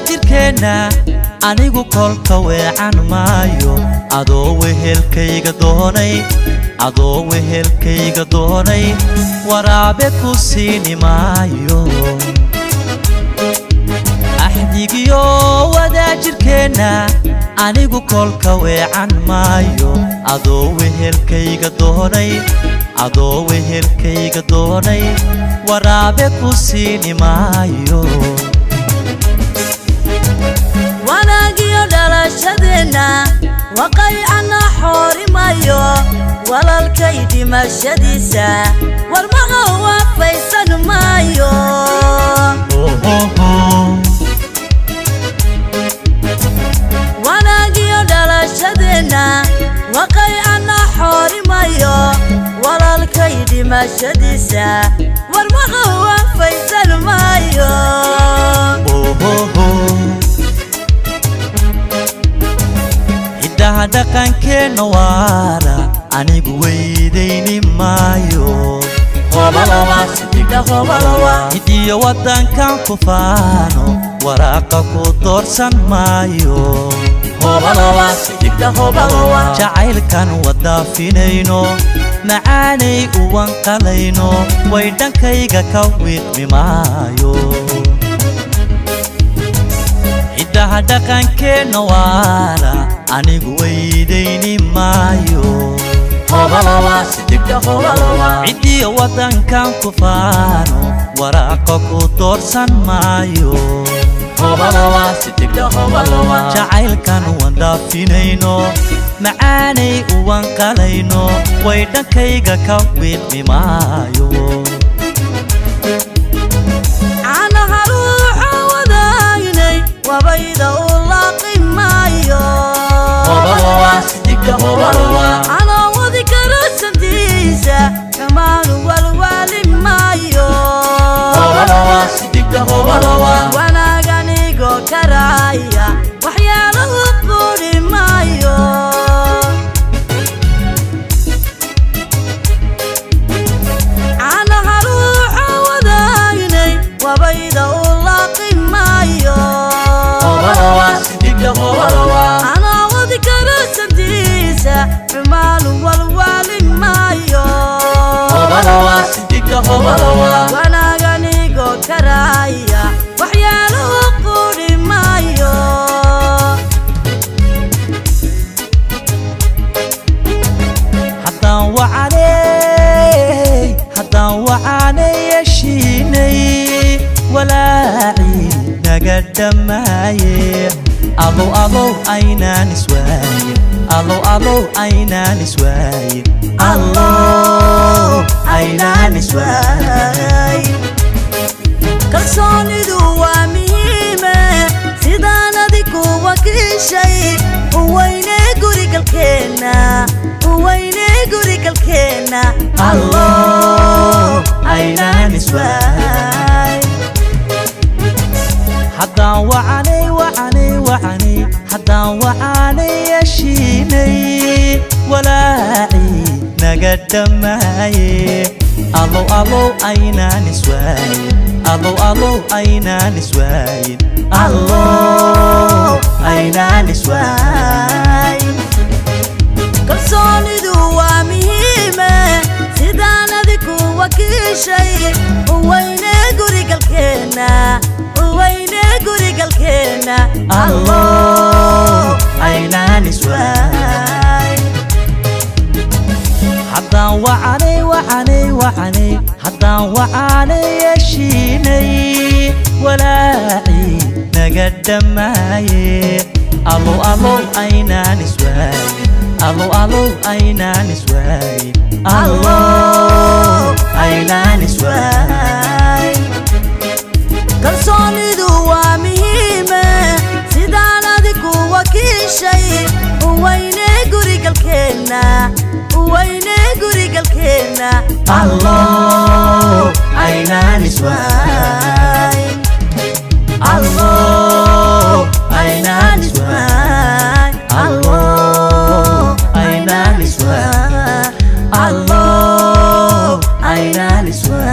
jirkeena anigu kolka weecan maayo adoo wehelkayga doonay waraabe ku siini maayo axdigiyo wada jirkeena anigu kolka weecan maayo adoo wehelkayga doonay waraabe ku siini maayo wanaagiyo dhalashadeenna waqaycana xoorimayo walaalkay dhimashadiisa warmaha waafaysan maayo wanaagiyo dhalashadeenna waqaycana xoorimayo walaalkay dhimashadiisa warmaha waafaysan maayo dhaqankeena waara anigu weydayni maayo hidiyo wadankan ku faano waraaqa ku doorsan maayo jacaylkan wadaafinayno macaanay uwan qalayno way dhankayga ka wiidmi maayo hidaha dhaqankeena waara anigu weydayni maayo cidiyo wadankan ku faano waraaqa ku doorsan maayo jacaylkan wadaafinayno macaanay uwan qalayno way dhankayga ka wiidmi maayo wabayda u laaqi maayo anoo wadi karo santiisa kamaanu walwaali maayo wanaaganigo karaya waxyaalahu quri maayo anaha ruuxa wadaagnay wabayda u laaqi maayo أنا وذيك رسمتيسا عمان والوالي مايو وانا غنيقو كرايا وحياله قولي مايو حتى وعاني يشيني ولا عين نقدماي ألو أين نسواي ألو أين نسواي أين نسواي كالصوني دوا مهمة سيدانا ديكو وكيشي وين قريق الكينا الله أين نسواي حتى وعاني يشيني ولا عين نقدماي ألو أين نسواي أين نسواي أين نسواي كالصوني دوا مهمة سيدانا ديكو وكيشي وين قريق الكينا الله أين نسواي حتى وعاني يشيني ولا عين نقدماي ألو أين نسواي أين نسواي أين نسواي كالصوني دوا مهمة سيدانا ديكو وكيشي وين galkeena الله aynaan iswaayin الله aynaan iswaayin الله aynaan iswaayin الله aynaan iswaayin